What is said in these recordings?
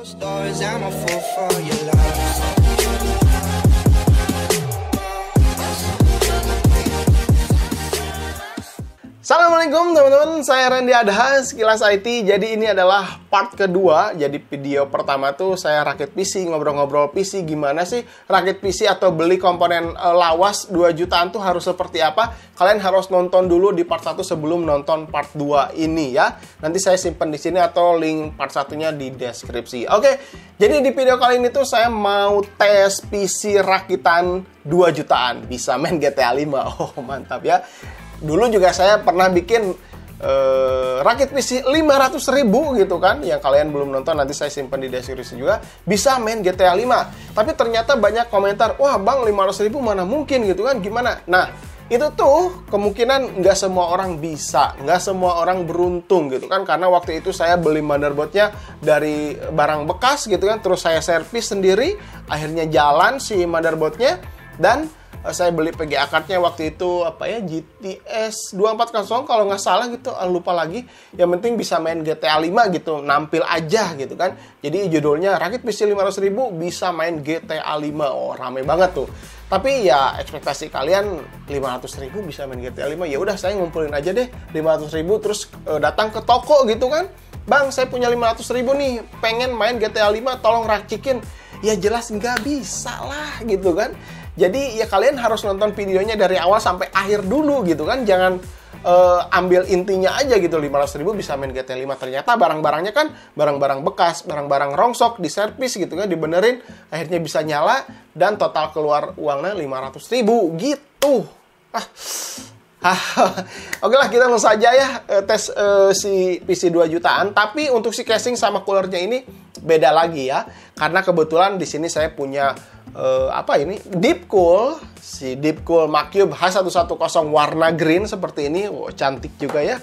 Assalamualaikum teman-teman, saya Randy Adha, Sekilas IT. Jadi ini adalah part kedua. Jadi video pertama tuh saya rakit PC, ngobrol-ngobrol PC. Gimana sih rakit PC atau beli komponen lawas 2 jutaan tuh harus seperti apa? Kalian harus nonton dulu di part 1 sebelum nonton part 2 ini ya. Nanti saya simpen di sini atau link part 1-nya di deskripsi. Oke, jadi di video kali ini tuh saya mau tes PC rakitan 2 jutaan. Bisa main GTA 5. Oh mantap ya. Dulu juga saya pernah bikin rakit PC 500.000 gitu kan. Yang kalian belum nonton nanti saya simpan di deskripsi juga. Bisa main GTA 5. Tapi ternyata banyak komentar, wah bang 500.000 mana mungkin gitu kan, gimana? Nah itu tuh kemungkinan nggak semua orang bisa, nggak semua orang beruntung gitu kan. Karena waktu itu saya beli motherboardnya dari barang bekas gitu kan. Terus saya servis sendiri, akhirnya jalan si motherboardnya. Dan saya beli PGA card-nya waktu itu apa ya, GTS 240 kalau nggak salah gitu, lupa lagi. Yang penting bisa main GTA 5 gitu, nampil aja gitu kan. Jadi judulnya rakit PC 500.000 bisa main GTA 5. Oh rame banget tuh. Tapi ya ekspektasi kalian 500.000 bisa main GTA 5. Ya udah saya ngumpulin aja deh 500.000 terus datang ke toko gitu kan. Bang saya punya 500.000 nih, pengen main GTA 5, tolong racikin. Ya jelas nggak bisa lah gitu kan. Jadi ya kalian harus nonton videonya dari awal sampai akhir dulu gitu kan. Jangan ambil intinya aja gitu, 500.000 bisa main GTA 5. Ternyata barang-barangnya kan barang-barang bekas, barang-barang rongsok, diservis gitu kan, dibenerin, akhirnya bisa nyala dan total keluar uangnya 500.000 gitu. Oke lah, kita langsung saja ya tes si PC 2 jutaan. Tapi untuk si casing sama coolernya ini beda lagi ya. Karena kebetulan di sini saya punya Deepcool, si Deepcool Macube H110 warna green seperti ini. Wow, cantik juga ya.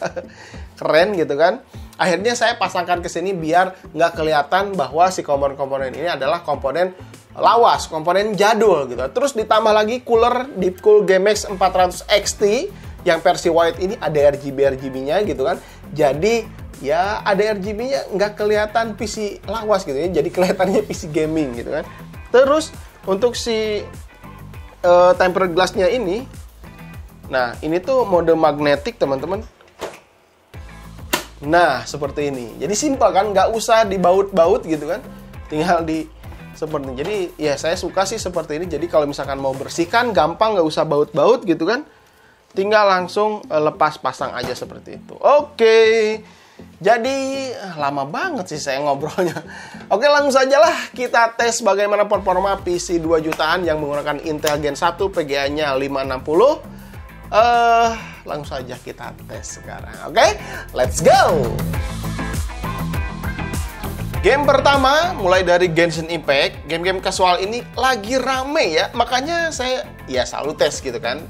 Keren gitu kan. Akhirnya saya pasangkan ke sini biar nggak kelihatan bahwa si komponen-komponen ini adalah komponen lawas, komponen jadul gitu. Terus ditambah lagi cooler Deepcool GameX 400 XT yang versi white ini ada RGB-nya gitu kan. Jadi ya ada RGB-nya, nggak kelihatan PC lawas gitu ya. Jadi kelihatannya PC gaming gitu kan. Terus untuk si tempered glass-nya ini, nah ini tuh mode magnetik teman-teman. Nah seperti ini. Jadi simpel kan, nggak usah dibaut-baut gitu kan. Tinggal di seperti ini. Jadi ya saya suka sih seperti ini. Jadi kalau misalkan mau bersihkan gampang, nggak usah baut-baut gitu kan. Tinggal langsung lepas pasang aja seperti itu. Oke. Jadi lama banget sih saya ngobrolnya. Oke, langsung saja lah kita tes bagaimana performa PC 2 jutaan yang menggunakan Intel Gen 1 PGA-nya 560. Langsung saja kita tes sekarang. Oke, let's go. Game pertama mulai dari Genshin Impact. Game-game casual ini lagi rame ya. Makanya saya ya selalu tes gitu kan.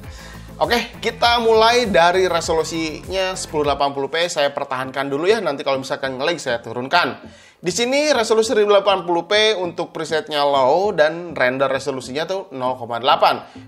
Oke, kita mulai dari resolusinya 1080p. Saya pertahankan dulu ya. Nanti kalau misalkan nge-lag saya turunkan. Di sini resolusi 1080p untuk presetnya low dan render resolusinya tuh 0,8.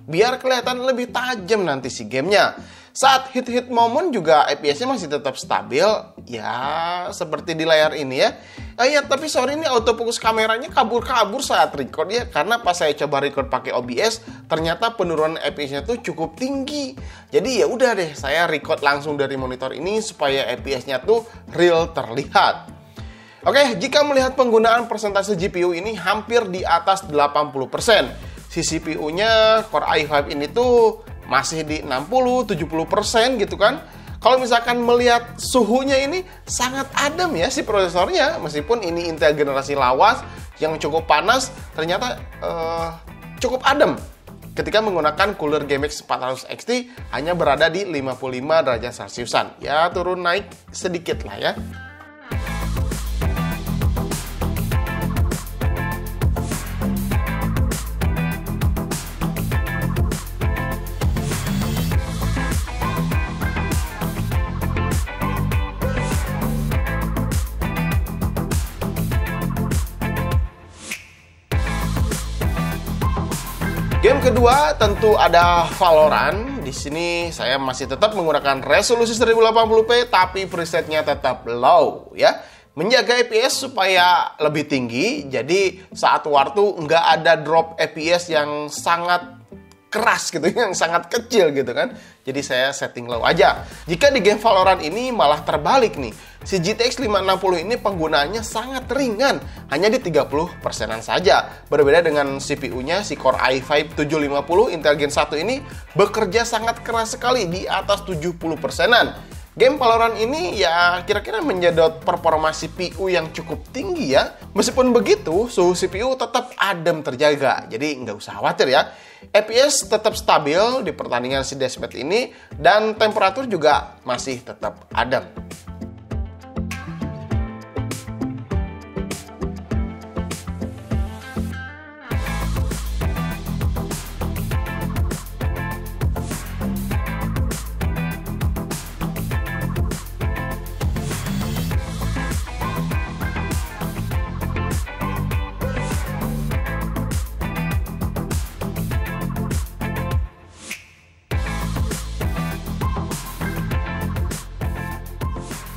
Biar kelihatan lebih tajam nanti si gamenya. Saat hit-hit momen juga FPS-nya masih tetap stabil. Ya, seperti di layar ini ya. Ya, tapi sorry ini autofocus kameranya kabur-kabur saat record ya. Karena pas saya coba record pakai OBS, ternyata penurunan FPS-nya tuh cukup tinggi. Jadi ya udah deh, saya record langsung dari monitor ini supaya FPS-nya tuh real terlihat. Oke, jika melihat penggunaan persentase GPU ini hampir di atas 80%. Si CPU-nya Core i5 ini tuh masih di 60-70% gitu kan. Kalau misalkan melihat suhunya ini sangat adem ya si prosesornya. Meskipun ini Intel generasi lawas yang cukup panas, ternyata cukup adem. Ketika menggunakan cooler GameX 400 XT hanya berada di 55 derajat Celciusan. Ya turun naik sedikit lah ya. Game kedua tentu ada Valorant. Di sini saya masih tetap menggunakan resolusi 1080p tapi presetnya tetap low ya. menjaga FPS supaya lebih tinggi, jadi saat war tuh nggak ada drop FPS yang sangat keras gitu, yang sangat kecil gitu kan. Jadi saya setting low aja. Jika di game Valorant ini malah terbalik nih. Si GTX 560 ini penggunaannya sangat ringan, hanya di 30%-an saja. Berbeda dengan CPU-nya, si Core i5 750 Intel Gen 1 ini bekerja sangat keras sekali di atas 70%-an. Game Valorant ini ya kira-kira menyedot performa CPU yang cukup tinggi ya. Meskipun begitu, suhu CPU tetap adem terjaga. Jadi nggak usah khawatir ya. FPS tetap stabil di pertandingan si Deathmatch ini dan temperatur juga masih tetap adem.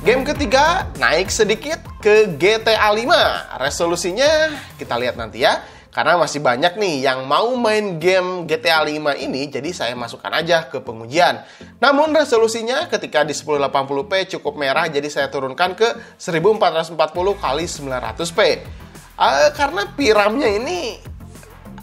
Game ketiga naik sedikit ke GTA 5. Resolusinya kita lihat nanti ya. Karena masih banyak nih yang mau main game GTA 5 ini, jadi saya masukkan aja ke pengujian. Namun resolusinya ketika di 1080p cukup merah, jadi saya turunkan ke 1440 x 900p. Karena VRAM-nya ini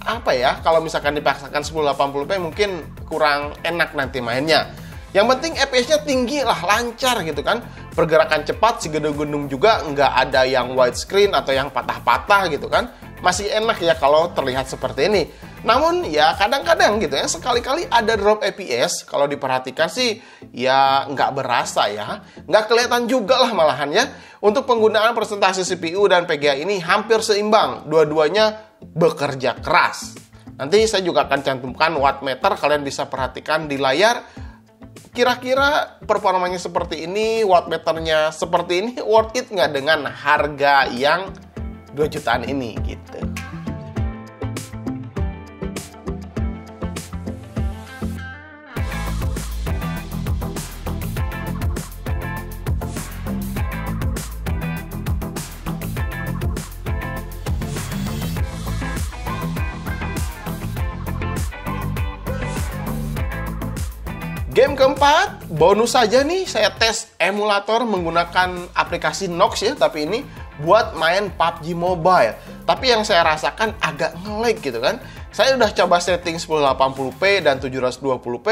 apa ya, kalau misalkan dipaksakan 1080p mungkin kurang enak nanti mainnya. Yang penting FPS-nya tinggi lah, lancar gitu kan. Pergerakan cepat, si gedung-gedung juga nggak ada yang widescreen atau yang patah-patah gitu kan. Masih enak ya kalau terlihat seperti ini. Namun ya kadang-kadang gitu ya, sekali-kali ada drop FPS. Kalau diperhatikan sih ya nggak berasa ya. Nggak kelihatan juga lah malahan ya. Untuk penggunaan presentasi CPU dan PGA ini hampir seimbang. Dua-duanya bekerja keras. Nanti saya juga akan cantumkan wattmeter, kalian bisa perhatikan di layar. Kira-kira performanya seperti ini, wattmeternya seperti ini, worth it nggak dengan harga yang 2 jutaan ini gitu. Game keempat, bonus saja nih saya tes emulator menggunakan aplikasi Nox ya, tapi ini buat main PUBG Mobile. Tapi yang saya rasakan agak nge-lag gitu kan. Saya udah coba setting 1080p dan 720p,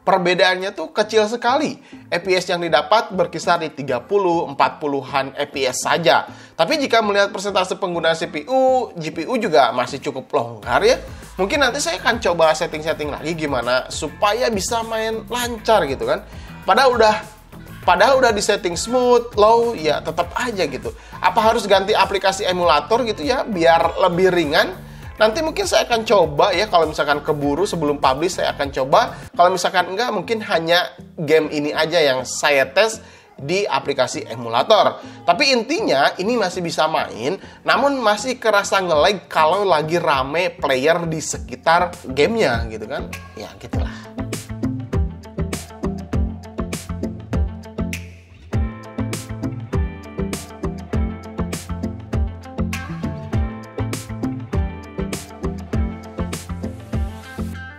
perbedaannya tuh kecil sekali. FPS yang didapat berkisar di 30-40an FPS saja. Tapi jika melihat persentase penggunaan CPU, GPU juga masih cukup longgar ya. Mungkin nanti saya akan coba setting-setting lagi gimana supaya bisa main lancar gitu kan. Padahal udah di setting smooth, low, ya tetap aja gitu. Apa harus ganti aplikasi emulator gitu ya biar lebih ringan? Nanti mungkin saya akan coba ya, kalau misalkan keburu sebelum publish saya akan coba. Kalau misalkan enggak, mungkin hanya game ini aja yang saya tes di aplikasi emulator. Tapi intinya ini masih bisa main, namun masih kerasa nge-lag kalau lagi rame player di sekitar gamenya gitu kan. Ya gitulah.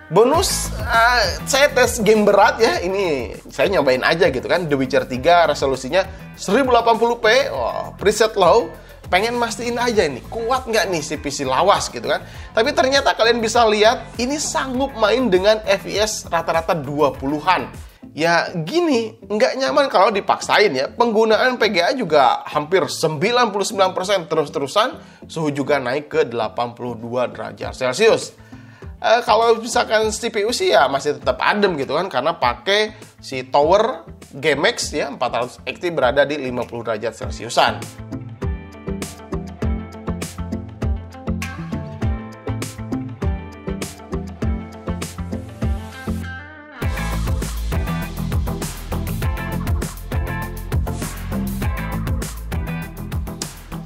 Bonus, saya tes game berat ya. Ini saya nyobain aja gitu kan. The Witcher 3 resolusinya 1080p, preset low. Pengen mastiin aja ini, kuat nggak nih si PC lawas gitu kan. Tapi ternyata kalian bisa lihat, ini sanggup main dengan FPS rata-rata 20-an. Ya gini, nggak nyaman kalau dipaksain ya. Penggunaan PGA juga hampir 99% terus-terusan. Suhu juga naik ke 82 derajat Celcius. Kalau misalkan CPU sih ya masih tetap adem gitu kan, karena pakai si Tower GameX ya 400 XT berada di 50 derajat Celciusan.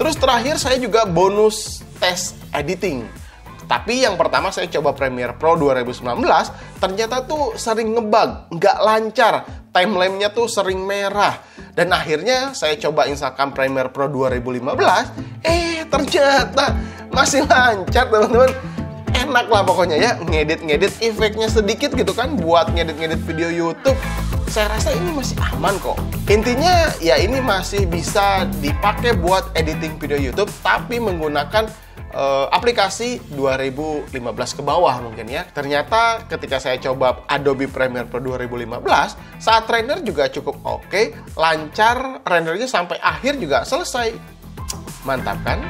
Terus terakhir saya juga bonus tes editing. Tapi yang pertama saya coba Premiere Pro 2019, ternyata tuh sering ngebug, nggak lancar, timeline-nya tuh sering merah. Dan akhirnya saya coba installkan Premiere Pro 2015, ternyata masih lancar teman-teman. Enak lah pokoknya ya, ngedit efeknya sedikit gitu kan, buat ngedit video YouTube. Saya rasa ini masih aman kok. Intinya ya ini masih bisa dipakai buat editing video YouTube, tapi menggunakan aplikasi 2015 ke bawah mungkin ya. Ternyata ketika saya coba Adobe Premiere Pro 2015, saat render juga cukup oke, lancar, rendernya sampai akhir juga selesai. Mantap kan?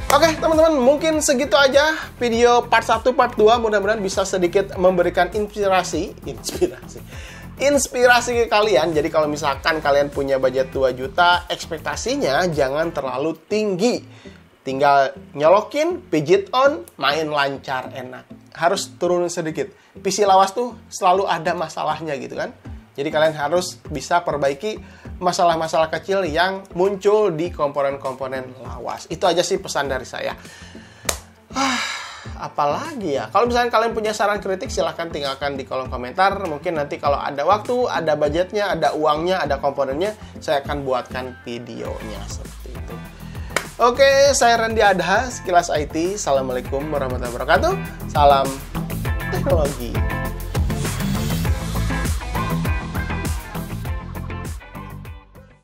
Oke teman-teman, mungkin segitu aja video part 1, part 2. Mudah-mudahan bisa sedikit memberikan inspirasi ke kalian. Jadi kalau misalkan kalian punya budget 2 juta, ekspektasinya jangan terlalu tinggi. Tinggal nyolokin, pijit on, main lancar, enak. Harus turunin sedikit. PC lawas tuh selalu ada masalahnya gitu kan. Jadi kalian harus bisa perbaiki masalah-masalah kecil yang muncul di komponen-komponen lawas. Itu aja sih pesan dari saya. Apalagi ya? Kalau misalnya kalian punya saran kritik, silahkan tinggalkan di kolom komentar. Mungkin nanti kalau ada waktu, ada budgetnya, ada uangnya, ada komponennya, saya akan buatkan videonya seperti itu. Oke, saya Randy Adha, Sekilas IT. Assalamualaikum warahmatullahi wabarakatuh. Salam teknologi.